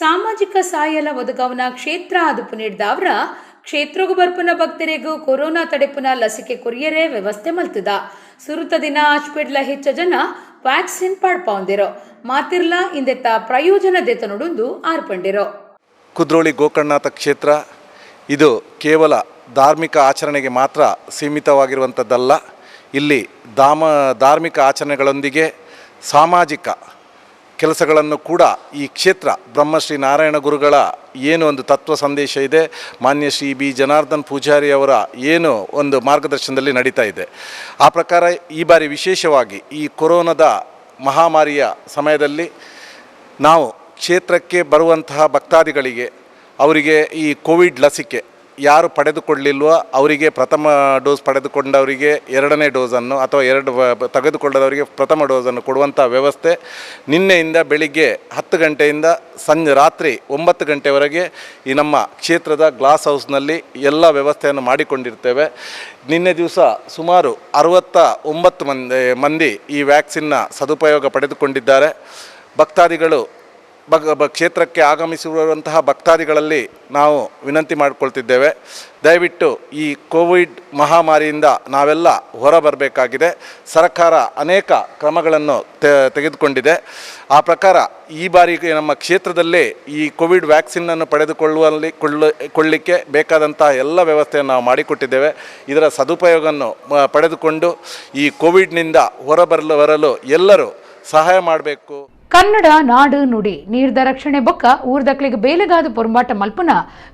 ಸಾಮಾಜಿಕ ಸಾಯಲ ಒದಗವನ ಕ್ಷೇತ್ರ ಆದುಪು ನೀಡಿದವರ ಕ್ಷೇತ್ರಗು ಬರ್ಪುನ ಭಕ್ತರಿಗೂ ಕೊರೋನಾ ತಡೆಪುನ ಲಸಿಕೆ ಕೊರಿಯರೆ ವ್ಯವಸ್ಥೆ ಮಲ್ತದ ಸುರುತ ದಿನ ಆಚ್ಪೆಡ್ಲ ಹೆಚ್ಚ ಜನ ವ್ಯಾಕ್ಸಿನ್ ಪಡ್ಪಾಂದಿರೋ ಮಾತಿರ್ಲ ಇಂದೆತ್ತ ಪ್ರಯೋಜನ ದೆತನುಡುಂದು ಆರ್ಪಂಡಿರೋ. ಕುದ್ರೋಳಿ ಗೋಕರ್ಣನಾಥ ಕ್ಷೇತ್ರ ಇದು ಕೇವಲ ಧಾರ್ಮಿಕ ಆಚರಣೆಗೆ ಮಾತ್ರ ಸೀಮಿತವಾಗಿರುವಂಥದ್ದಲ್ಲ. ಇಲ್ಲಿ ಧಾರ್ಮಿಕ ಆಚರಣೆಗಳೊಂದಿಗೆ ಸಾಮಾಜಿಕ ಕೆಲಸಗಳನ್ನು ಕೂಡ ಈ ಕ್ಷೇತ್ರ ಬ್ರಹ್ಮಶ್ರೀ ನಾರಾಯಣ ಗುರುಗಳ ಏನು ಒಂದು ತತ್ವ ಸಂದೇಶ ಇದೆ, ಮಾನ್ಯ ಶ್ರೀ ಬಿ ಜನಾರ್ದನ್ ಪೂಜಾರಿ ಅವರ ಏನು ಒಂದು ಮಾರ್ಗದರ್ಶನದಲ್ಲಿ ನಡೀತಾ ಇದೆ. ಆ ಪ್ರಕಾರ ಈ ಬಾರಿ ವಿಶೇಷವಾಗಿ ಈ ಕೊರೋನಾದ ಮಹಾಮಾರಿಯ ಸಮಯದಲ್ಲಿ ನಾವು ಕ್ಷೇತ್ರಕ್ಕೆ ಬರುವಂತಹ ಭಕ್ತಾದಿಗಳಿಗೆ ಅವರಿಗೆ ಈ ಕೋವಿಡ್ ಲಸಿಕೆ ಯಾರು ಪಡೆದುಕೊಳ್ಳಲಿಲ್ವೋ ಅವರಿಗೆ ಪ್ರಥಮ ಡೋಸ್ ಪಡೆದುಕೊಂಡವರಿಗೆ 2ನೇ ಡೋಸನ್ನು ಅಥವಾ 2 ತೆಗೆದುಕೊಳ್ಳದವರಿಗೆ ಪ್ರಥಮ ಡೋಸನ್ನು ಕೊಡುವಂಥ ವ್ಯವಸ್ಥೆ ನಿನ್ನೆಯಿಂದ ಬೆಳಿಗ್ಗೆ 10 ಗಂಟೆಯಿಂದ ರಾತ್ರಿ 9 ಗಂಟೆವರೆಗೆ ಈ ನಮ್ಮ ಕ್ಷೇತ್ರದ ಗ್ಲಾಸ್ ಹೌಸ್ನಲ್ಲಿ ಎಲ್ಲ ವ್ಯವಸ್ಥೆಯನ್ನು ಮಾಡಿಕೊಂಡಿರ್ತೇವೆ. ನಿನ್ನೆ ದಿವಸ ಸುಮಾರು 69 ಮಂದಿ ಈ ವ್ಯಾಕ್ಸಿನ್ನ ಸದುಪಯೋಗ ಪಡೆದುಕೊಂಡಿದ್ದಾರೆ. ಭಕ್ತಾದಿಗಳು ಕ್ಷೇತ್ರಕ್ಕೆ ಆಗಮಿಸಿರುವಂತಹ ಭಕ್ತಾದಿಗಳಲ್ಲಿ ನಾವು ವಿನಂತಿ ಮಾಡಿಕೊಳ್ತಿದ್ದೇವೆ, ದಯವಿಟ್ಟು ಈ ಕೋವಿಡ್ ಮಹಾಮಾರಿಯಿಂದ ನಾವೆಲ್ಲ ಹೊರಬರಬೇಕಾಗಿದೆ. ಸರ್ಕಾರ ಅನೇಕ ಕ್ರಮಗಳನ್ನು ತೆಗೆದುಕೊಂಡಿದೆ. ಆ ಪ್ರಕಾರ ಈ ಬಾರಿಗೆ ನಮ್ಮ ಕ್ಷೇತ್ರದಲ್ಲೇ ಈ ಕೋವಿಡ್ ವ್ಯಾಕ್ಸಿನನ್ನು ಕೊಳ್ಳಿಕ್ಕೆ ಬೇಕಾದಂಥ ಎಲ್ಲ ವ್ಯವಸ್ಥೆಯನ್ನು ನಾವು ಮಾಡಿಕೊಟ್ಟಿದ್ದೇವೆ. ಇದರ ಸದುಪಯೋಗವನ್ನು ಪಡೆದುಕೊಂಡು ಈ ಕೋವಿಡ್ನಿಂದ ಹೊರಬರಲು ಎಲ್ಲರೂ ಸಹಾಯ ಮಾಡಬೇಕು. ಕನ್ನಡ ನಾಡು ನುಡಿ ನೀರ್ದ ರಕ್ಷಣೆ ಬೊಕ್ಕ ಊರ್ದಕ್ಲಿಗೆ ಬೇಲೆಗಾದ ಪೊರ್ಮಾಟ ಮಲ್ಪುನ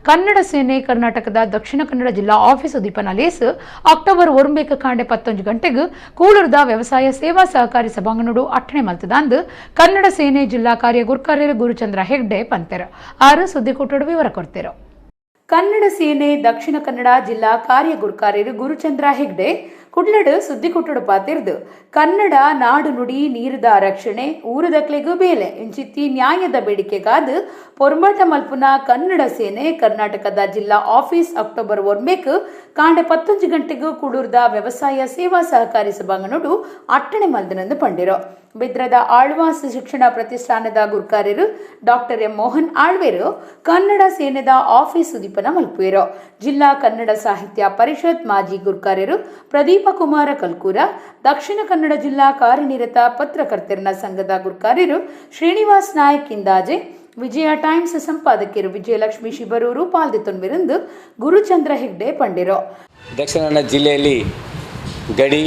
ಕನ್ನಡ ಸೇನೆ ಕರ್ನಾಟಕದ ದಕ್ಷಿಣ ಕನ್ನಡ ಜಿಲ್ಲಾ ಆಫೀಸ್ ಉದೀಪನ ಲೇಸ್ ಅಕ್ಟೋಬರ್ 1 ಕಾಂಡೆ 11 ಗಂಟೆಗೆ ಕೂಳೂರ್ದ ವ್ಯವಸಾಯ ಸೇವಾ ಸಹಕಾರಿ ಸಭಾಂಗಣಡು ಅಟ್ಟಣೆ ಮಲ್ತದಂದು ಕನ್ನಡ ಸೇನೆ ಜಿಲ್ಲಾ ಕಾರ್ಯ ಗುರ್ಕಾರ್ಯರು ಗುರುಚಂದ್ರ ಹೆಗ್ಡೆ ಪಂತೆರ ಆರು ಸುದ್ದಿಕೂಟಡು ವಿವರ ಕೊಡ್ತಿರೋ. ಕನ್ನಡ ಸೇನೆ ದಕ್ಷಿಣ ಕನ್ನಡ ಜಿಲ್ಲಾ ಕಾರ್ಯ ಗುರ್ಕಾರ್ಯರು ಗುರುಚಂದ್ರ ಹೆಗ್ಡೆ ಕುಡ್ಲಡ್ ಸುದ್ದಿಕುಟ್ಟುಡು ಪಾತಿರ್ದು ಕನ್ನಡ ನಾಡು ನುಡಿ ನೀರದ ರಕ್ಷಣೆ ಊರದಕ್ಲೆಗೂ ಬೇಲೆ ಇಂಚಿತ್ತಿ ನ್ಯಾಯದ ಬೇಡಿಕೆಗಾದ ಪೊರ್ಮಾಟ ಮಲ್ಪುನ ಕನ್ನಡ ಸೇನೆ ಕರ್ನಾಟಕದ ಜಿಲ್ಲಾ ಆಫೀಸ್ ಅಕ್ಟೋಬರ್ 1 ಕಾಂಡೆ 11 ಗಂಟೆಗೂ ಕೂಡೂರ್ದ ವ್ಯವಸಾಯ ಸೇವಾ ಸಹಕಾರಿ ಸಭಾಂಗಣಡು ಅಟ್ಟಣೆ ಮಲ್ದನಂದು ಪಂಡಿರೋ. ಬಿದ್ರದ ಆಳ್ವಾಸ್ ಶಿಕ್ಷಣ ಪ್ರತಿಷ್ಠಾನದ ಗುರ್ಕಾರ್ಯರು ಡಾಕ್ಟರ್ ಎಂ ಮೋಹನ್ ಆಳ್ವೇರು ಕನ್ನಡ ಸೇನೆದ ಆಫೀಸ್ ಉದೀಪನ ಮಲ್ಪುವಿರೋ. ಜಿಲ್ಲಾ ಕನ್ನಡ ಸಾಹಿತ್ಯ ಪರಿಷತ್ ಮಾಜಿ ಗುರ್ಕಾರ್ಯರು ಪ್ರದೀಪ ಕುಮಾರ ಕಲ್ಕೂರ, ದಕ್ಷಿಣ ಕನ್ನಡ ಜಿಲ್ಲಾ ಕಾರ್ಯನಿರತ ಪತ್ರಕರ್ತರ ಸಂಘದ ಗುರ್ಕಾರ್ಯರು ಶ್ರೀನಿವಾಸ್ ನಾಯಕ್ ಇಂದಾಜೆ, ವಿಜಯ ಟೈಮ್ಸ್ ಸಂಪಾದಕಿಯರು ವಿಜಯಲಕ್ಷ್ಮಿ ಶಿಬರೂರು ಪಾಲ್ದೆತ್ತೊಂಬಿರಂದು ಗುರುಚಂದ್ರ ಹೆಗ್ಡೆ ಪಂಡಿರೋ. ದಕ್ಷಿಣ ಕನ್ನಡ ಜಿಲ್ಲೆಯಲ್ಲಿ ಗಡಿ,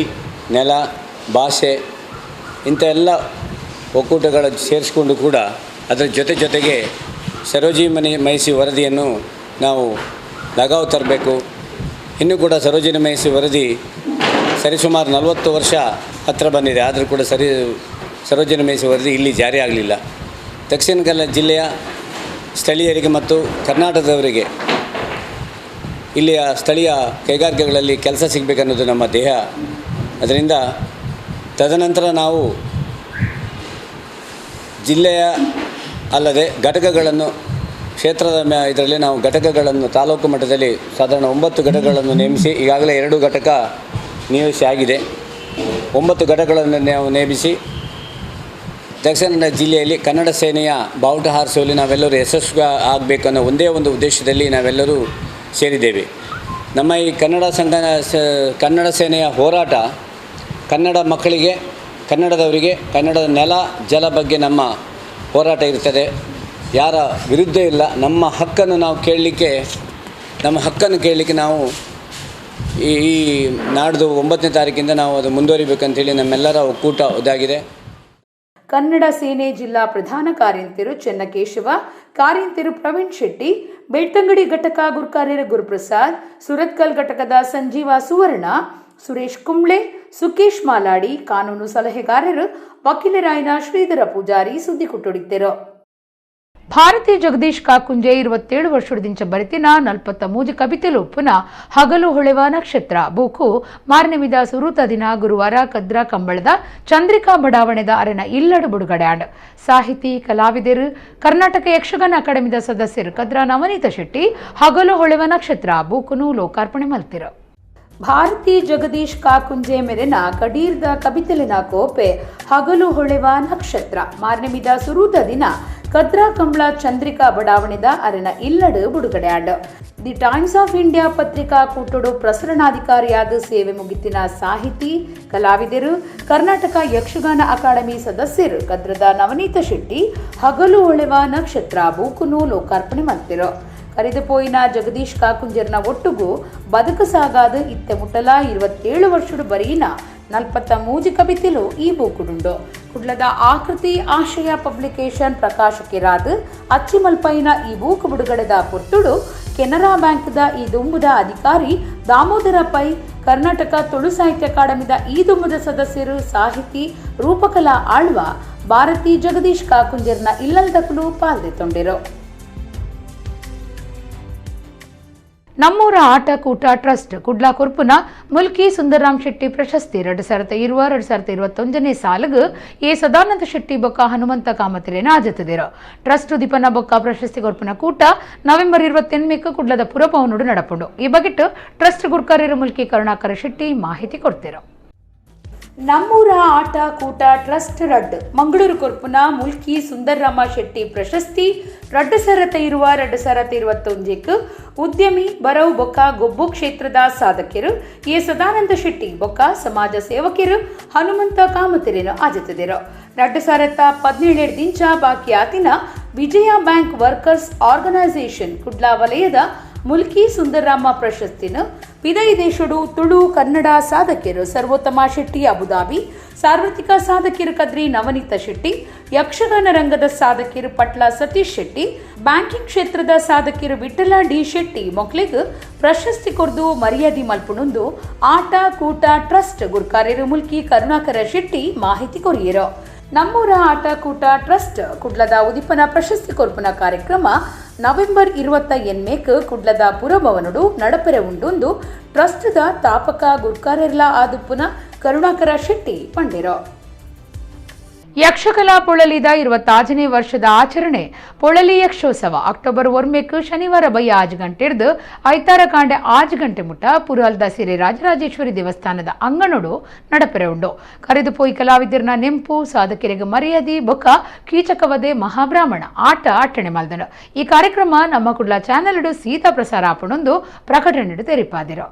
ನೆಲ, ಭಾಷೆ ಇಂಥ ಎಲ್ಲ ಒಕ್ಕೂಟಗಳ ಸೇರಿಸಿಕೊಂಡು ಕೂಡ ಅದರ ಜೊತೆಗೆ ಸರೋಜಿನಿ ಮಹಿಷಿ ವರದಿಯನ್ನು ನಾವು ಲಗಾವು ತರಬೇಕು. ಇನ್ನೂ ಕೂಡ ಸರೋಜಿನಿ ಮಹಿಷಿ ವರದಿ ಸರಿಸುಮಾರು 40 ವರ್ಷ ಹತ್ತಿರ ಬಂದಿದೆ, ಆದರೂ ಕೂಡ ಸರೋಜಿನಿ ಮಹಿಷಿ ವರದಿ ಇಲ್ಲಿ ಜಾರಿ ಆಗಲಿಲ್ಲ. ದಕ್ಷಿಣ ಕನ್ನಡ ಜಿಲ್ಲೆಯ ಸ್ಥಳೀಯರಿಗೆ ಮತ್ತು ಕರ್ನಾಟಕದವರಿಗೆ ಇಲ್ಲಿಯ ಸ್ಥಳೀಯ ಕೈಗಾರಿಕೆಗಳಲ್ಲಿ ಕೆಲಸ ಸಿಗಬೇಕನ್ನೋದು ನಮ್ಮ ಧ್ಯೇಯ. ಅದರಿಂದ ತದನಂತರ ನಾವು ಜಿಲ್ಲೆಯ ಅಲ್ಲದೆ ಘಟಕಗಳನ್ನು ಕ್ಷೇತ್ರದ ಇದರಲ್ಲಿ ನಾವು ಘಟಕಗಳನ್ನು ತಾಲೂಕು ಮಟ್ಟದಲ್ಲಿ ಸಾಧಾರಣ 9 ಘಟಕಗಳನ್ನು ನೇಮಿಸಿ ಈಗಾಗಲೇ 2 ಘಟಕ ನಿಯೋಜಿಸಿ ಆಗಿದೆ. 9 ಘಟಕಗಳನ್ನು ನಾವು ನೇಮಿಸಿ ದಕ್ಷಿಣ ಕನ್ನಡ ಜಿಲ್ಲೆಯಲ್ಲಿ ಕನ್ನಡ ಸೇನೆಯ ಬಾವುಟ ಹಾರಿಸುವಲ್ಲಿ ನಾವೆಲ್ಲರೂ ಯಶಸ್ವಿ ಆಗಬೇಕು ಅನ್ನೋ ಒಂದೇ ಒಂದು ಉದ್ದೇಶದಲ್ಲಿ ನಾವೆಲ್ಲರೂ ಸೇರಿದ್ದೇವೆ. ನಮ್ಮ ಈ ಕನ್ನಡ ಸೇನೆಯ ಹೋರಾಟ ಕನ್ನಡ ಮಕ್ಕಳಿಗೆ, ಕನ್ನಡದವರಿಗೆ, ಕನ್ನಡದ ನೆಲ ಜಲ ಬಗ್ಗೆ ನಮ್ಮ ಹೋರಾಟ ಇರ್ತದೆ. ಯಾರ ವಿರುದ್ಧ ಇಲ್ಲ. ನಮ್ಮ ಹಕ್ಕನ್ನು ನಾವು ಕೇಳಲಿಕ್ಕೆ ನಮ್ಮ ಹಕ್ಕನ್ನು ಕೇಳಲಿಕ್ಕೆ ನಾವು ಈ ನಾಡ್ದು 9ನೇ ತಾರೀಕಿಂದ ನಾವು ಅದು ಮುಂದುವರಿಬೇಕಂತೇಳಿ ನಮ್ಮೆಲ್ಲರ ಒಕ್ಕೂಟ ಇದಾಗಿದೆ. ಕನ್ನಡ ಸೇನೆ ಜಿಲ್ಲಾ ಪ್ರಧಾನ ಕಾರ್ಯಂತಿರು ಚೆನ್ನಕೇಶವ, ಕಾರ್ಯಂತಿರು ಪ್ರವೀಣ್ ಶೆಟ್ಟಿ, ಬೆಳ್ತಂಗಡಿ ಘಟಕ ಗುರುಕಾರ್ಯರ ಗುರುಪ್ರಸಾದ್, ಸುರತ್ಕಲ್ ಘಟಕದ ಸಂಜೀವ ಸುವರ್ಣ, ಸುರೇಶ್ ಕುಂಬ್ಳೆ, ಸುಕೇಶ್ ಮಾಲಾಡಿ, ಕಾನೂನು ಸಲಹೆಗಾರರು ವಕೀಲರಾಯನ ಶ್ರೀಧರ ಪೂಜಾರಿ ಸುದ್ದಿ ಕೊಟ್ಟೊಡಿದ್ದರು. ಭಾರತೀಯ ಜಗದೀಶ್ ಕಾಕುಂಜೆ 27 ವರ್ಷದಿಂದ ಬರೆತಿನ 43 ಕವಿತೆಲು ಪುನಃ ಹಗಲು ಹೊಳೆವ ನಕ್ಷತ್ರ ಬೂಕು ಮಾರ್ನೆಮಿದ ಸುರುತ ದಿನ ಗುರುವಾರ ಕದ್ರಾ ಕಂಬಳದ ಚಂದ್ರಿಕಾ ಬಡಾವಣೆದ ಅರೆನ ಇಲ್ಲಡು ಬಿಡುಗಡೆ ಆಂಡ್ ಸಾಹಿತಿ ಕಲಾವಿದರು ಕರ್ನಾಟಕ ಯಕ್ಷಗಾನ ಅಕಾಡೆಮಿದ ಸದಸ್ಯರು ಕದ್ರಾ ನವನೀತ ಶೆಟ್ಟಿ ಹಗಲು ಹೊಳೆವ ನಕ್ಷತ್ರ ಬೂಕುನು ಲೋಕಾರ್ಪಣೆ ಮಲ್ತಿರು. ಭಾರತಿ ಜಗದೀಶ್ ಕಾಕುಂಜೆ ಮೆರೆನ ಕಡೀರ್ದ ಕವಿತೆಲಿನ ಕೋಪೆ ಹಗಲು ಹೊಳೆವ ನಕ್ಷತ್ರ ಮಾರ್ನೆಮಿದ ಸುರುತ ದಿನ ಕದ್ರಾ ಕಂಬಳ ಚಂದ್ರಿಕಾ ಬಡಾವಣೆದ ಅರೆನ ಇಲ್ಲಡು ಬಿಡುಗಡೆ and the times of India ಪತ್ರಿಕಾ ಕೂಟೋಡು ಪ್ರಸರಣಾಧಿಕಾರಿಯಾದ ಸೇವೆ ಮುಗಿತಿನ ಸಾಹಿತಿ ಕಲಾವಿದರು ಕರ್ನಾಟಕ ಯಕ್ಷಗಾನ ಅಕಾಡೆಮಿ ಸದಸ್ಯರು ಕದ್ರದ ನವನೀತ ಶೆಟ್ಟಿ ಹಗಲು ಹೊಳೆವ ನಕ್ಷತ್ರ ಬೂಕುನು ಲೋಕಾರ್ಪಣೆ ಮಾಡ್ತಿರು. ಕರೆದುಪೋಯಿನ ಜಗದೀಶ್ ಕಾಕುಂಜರ್ನ ಒಟ್ಟುಗೂ ಬದುಕಸಾಗಾದ ಇತ್ತೆ ಮುಟ್ಟಲ 27 ವರ್ಷದ ಬರೀನ 43 ಕವಿತೆಲು ಈ ಬೂಕುಡುಂಡು. ಕುಡ್ಲದ ಆಕೃತಿ ಆಶಯ ಪಬ್ಲಿಕೇಶನ್ ಪ್ರಕಾಶಕರಾದ ಅಚ್ಚಿಮಲ್ಪೈನ ಈ ಬೂಕು ಬಿಡುಗಡೆದ ಪೊಟ್ಟುಡು ಕೆನರಾ ಬ್ಯಾಂಕ್ದ ಈ ದುಂಬುದ ಅಧಿಕಾರಿ ದಾಮೋದರ ಪೈ, ಕರ್ನಾಟಕ ತುಳು ಸಾಹಿತ್ಯ ಅಕಾಡೆಮಿದ ಈ ದುಂಬುದ ಸದಸ್ಯರು ಸಾಹಿತಿ ರೂಪಕಲಾ ಆಳ್ವ ಭಾರತಿ ಜಗದೀಶ್ ಕಾಕುಂಜರ್ನ ಇಲ್ಲಲ್ದಕ್ಕಲು ಪಾಲ್ದೆತ್ತೊಂಡಿರು. ನಮ್ಮೂರ ಆಟಕೂಟ ಟ್ರಸ್ಟ್ ಕುಡ್ಲಾ ಕುರ್ಪುನ ಮುಲ್ಕಿ ಸುಂದರರಾಮ್ ಶೆಟ್ಟಿ ಪ್ರಶಸ್ತಿ 2020-2021 ಸಾಲಗು ಎ ಸದಾನಂದ ಶೆಟ್ಟಿ ಬೊಕ್ಕ ಹನುಮಂತ ಕಾಮತಿರೇನ ಆಜತ್ತಿದರು. ಟ್ರಸ್ಟ್ ದಿಪನ ಬೊಕ್ಕ ಪ್ರಶಸ್ತಿ ಕೊರ್ಪುನ ಕೂಟ ನವೆಂಬರ್ 28 ಕುಡ್ಲದ ಪುರಭವನೋಡು ನಡಪುಂಡು. ಈ ಬಗೆಟ್ ಟ್ರಸ್ಟ್ ಗುರ್ಕರ್ಯರು ಮುಲ್ಕಿ ಕರುಣಾಕರ ಶೆಟ್ಟಿ ಮಾಹಿತಿ ಕೊಡ್ತಿರು. ನಮ್ಮೂರ ಆಟ ಕೂಟ ಟ್ರಸ್ಟ್ ರಡ್ ಮಂಗಳೂರು ಕೊರ್ಪುನ ಮುಲ್ಕಿ ಸುಂದರರಾಮ ಶೆಟ್ಟಿ ಪ್ರಶಸ್ತಿ 2021 ಉದ್ಯಮಿ ಬರವು ಬೊಕ್ಕ ಗೊಬ್ಬು ಕ್ಷೇತ್ರದ ಸಾಧಕರು ಎ ಸದಾನಂದ ಶೆಟ್ಟಿ ಬೊಕ್ಕ ಸಮಾಜ ಸೇವಕರು ಹನುಮಂತ ಕಾಮತಿರೇನು ಆಜತ್ತಿದರು. 2017 ದಿಂಚ ಬಾಕಿ ಆತಿನ ವಿಜಯ ಬ್ಯಾಂಕ್ ವರ್ಕರ್ಸ್ ಆರ್ಗನೈಸೇಷನ್ ಕುಡ್ಲಾ ವಲಯದ ಮುಲ್ಕಿ ಸುಂದರರಾಮ ಪ್ರಶಸ್ತಿನ ವಿದೈ ದೇಶಡು ತುಳು ಕನ್ನಡ ಸಾಧಕರು ಸರ್ವೋತ್ತಮ ಶೆಟ್ಟಿ ಅಬುದಾಬಿ, ಸಾರ್ವತ್ರಿಕ ಸಾಧಕರು ಕದ್ರಿ ನವನೀತ ಶೆಟ್ಟಿ, ಯಕ್ಷಗಾನ ರಂಗದ ಸಾಧಕರು ಪಟ್ಲ ಸತೀಶ್ ಶೆಟ್ಟಿ, ಬ್ಯಾಂಕಿಂಗ್ ಕ್ಷೇತ್ರದ ಸಾಧಕರು ವಿಠಲ ಡಿ ಶೆಟ್ಟಿ ಮೊಕ್ಲಿಗ್ ಪ್ರಶಸ್ತಿ ಕೊರ್ದು ಮರ್ಯಾದಿ ಮಲ್ಪುಣುಂದು ಆಟ ಕೂಟ ಟ್ರಸ್ಟ್ ಗುರ್ಕಾರ್ಯರು ಮುಲ್ಕಿ ಕರುಣಾಕರ ಶೆಟ್ಟಿ ಮಾಹಿತಿ ಕೊರಿಯರು. ನಮ್ಮೂರ ಆಟ ಕೂಟ ಟ್ರಸ್ಟ್ ಕುಡ್ಲದ ಉದಿಪನ ಪ್ರಶಸ್ತಿ ಕೊರ್ಪುನ ಕಾರ್ಯಕ್ರಮ ನವೆಂಬರ್ 28 ಕುಡ್ಲದ ಪುರಭವನಡು ನಡಪೆರೆ ಉಂಡೊಂದು ಟ್ರಸ್ಟ್ದ ತಾಪಕ ಗುರ್ಕಾರ್ಯರ್ಲ ಆದುಪ್ಪುನ ಕರುಣಾಕರ ಶೆಟ್ಟಿ ಪಂಡಿರೋ. ಯಕ್ಷಕಲಾ ಪೊಳಲಿದ 26ನೇ ವರ್ಷದ ಆಚರಣೆ ಪೊಳಲಿ ಯಕ್ಷೋತ್ಸವ ಅಕ್ಟೋಬರ್ 1 ಶನಿವಾರ ಬೈ 5 ಗಂಟೆರ್ದು ಐತಾರ ಕಾಂಡೆ 5 ಗಂಟೆ ಮುಟ್ಟ ಪುರಲ್ದ ಸಿರಿ ರಾಜರಾಜೇಶ್ವರಿ ದೇವಸ್ಥಾನದ ಅಂಗಣೋಡು ನಡಪೆರೆ ಉಂಡು. ಕರೆದು ಪೋಯಿ ಕಲಾವಿದರ್ನ ನೆಂಪು ಸಾಧಕರಿಗೆ ಮರ್ಯಾದಿ ಬೊಕ್ಕ ಕೀಚಕವದೆ ಮಹಾಬ್ರಾಹ್ಮಣ ಆಟ ಅಟ್ಟಣೆ ಮಲ್ದನು. ಈ ಕಾರ್ಯಕ್ರಮ ನಮ್ಮ ಕುಡ್ಲ ಚಾನೆಲ್ ಸೀತಾ ಪ್ರಸಾರ ಆಪಣೊಂದು ಪ್ರಕಟಣೆ ತೆರಿಪಾದಿರೋ.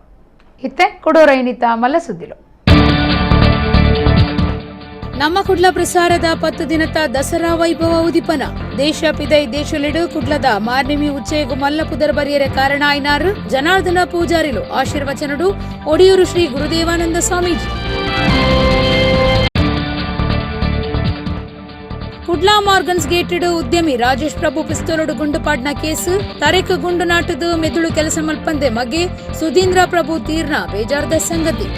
ಇತ್ತೆ ಕೊಡೋರೈನಿತ ಮಲ್ಲ ಸುದ್ದಿಲು ನಮ್ಮ ಕುಡ್ಲ ಪ್ರಸಾರದ 10 ದಿನದ ದಸರಾ ವೈಭವ ಉದಿಪನ ದೇಶ ಪಿದೈ ದೇಶಲೆಡು ಕುಡ್ಲದ ಮಾರ್ನಿಮಿ ಉಚ್ಚೆಗು ಮಲ್ಲ ಪುದರ್ ಬರಿಯರೆ ಕಾರಣ ಐನಾರು ಜನಾರ್ದನ ಪೂಜಾರಿಲು ಆಶೀರ್ವಚನಡು ಒಡಿಯೂರು ಶ್ರೀ ಗುರುದೇವಾನಂದ ಸ್ವಾಮೀಜಿ. ಕುಡ್ಲಾ ಮಾರ್ಗನ್ಸ್ ಗೇಟೆಡ್ ಉದ್ಯಮಿ ರಾಜೇಶ್ ಪ್ರಭು ಪಿಸ್ತೂಲಡು ಗುಂಡುಪಾಡ್ನ ಕೇಸು ತರೇಕು ಗುಂಡು ನಾಟದು ಮೆದುಳು ಕೆಲಸ ಮಲ್ಪಂದೆ ಮಗೆ ಸುಧೀಂದ್ರ ಪ್ರಭು ತೀರ್ನ ಬೇಜಾರ್ದ ಸಂಗತಿ.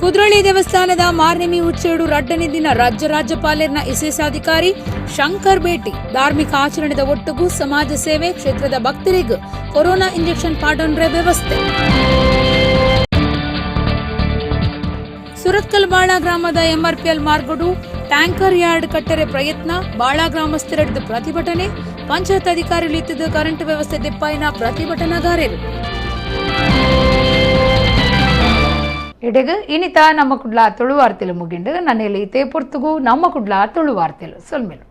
ಕುದ್ರಳ್ಳಿ ದೇವಸ್ಥಾನದ ಮಾರ್ನಿಮಿ ಉಚ್ಚೇಡು ರಡ್ಡನೇ ದಿನ ರಾಜ್ಯ ರಾಜ್ಯಪಾಲರ್ನ ವಿಶೇಷಾಧಿಕಾರಿ ಶಂಕರ್ ಭೇಟಿ ಧಾರ್ಮಿಕ ಆಚರಣೆದ ಒಟ್ಟುಗೂ ಸಮಾಜ ಸೇವೆ ಕ್ಷೇತ್ರದ ಭಕ್ತರಿಗೂ ಕೊರೋನಾ ಇಂಜೆಕ್ಷನ್ ಪಾಡೊಂಡ್ರೆ ವ್ಯವಸ್ಥೆ. ಸುರತ್ಕಲ್ ಬಾಳಾ ಗ್ರಾಮದ ಎಂಆರ್ಪಿಎಲ್ ಮಾರ್ಗಡು ಟ್ಯಾಂಕರ್ ಯಾರ್ಡ್ ಕಟ್ಟರೆ ಪ್ರಯತ್ನ ಬಾಳಾ ಗ್ರಾಮಸ್ಥರದ್ದು ಪ್ರತಿಭಟನೆ ಪಂಚಾಯತ್ ಅಧಿಕಾರಿಗಳು ಇತ್ತಿದ್ದು ಕರೆಂಟ್ ವ್ಯವಸ್ಥೆ ದೆಪ್ಪಾಯಿನ ಪ್ರತಿಭಟನಾಗಾರರು. ಇಡೆಗು ಇನಿತ ನಮ್ಮ ಕುಡ್ಲ ತುಳು ವಾರ್ತೆಲು ಮುಗಿಂಡು ನನ್ನೆಲ್ಲಿ ಇತೇ ಪೊರ್ತುಗು ನಮ್ಮ ಕುಡ್ಲ ತುಳು ವಾರ್ತೆಲು ಸೊಲ್ಮೆಲು.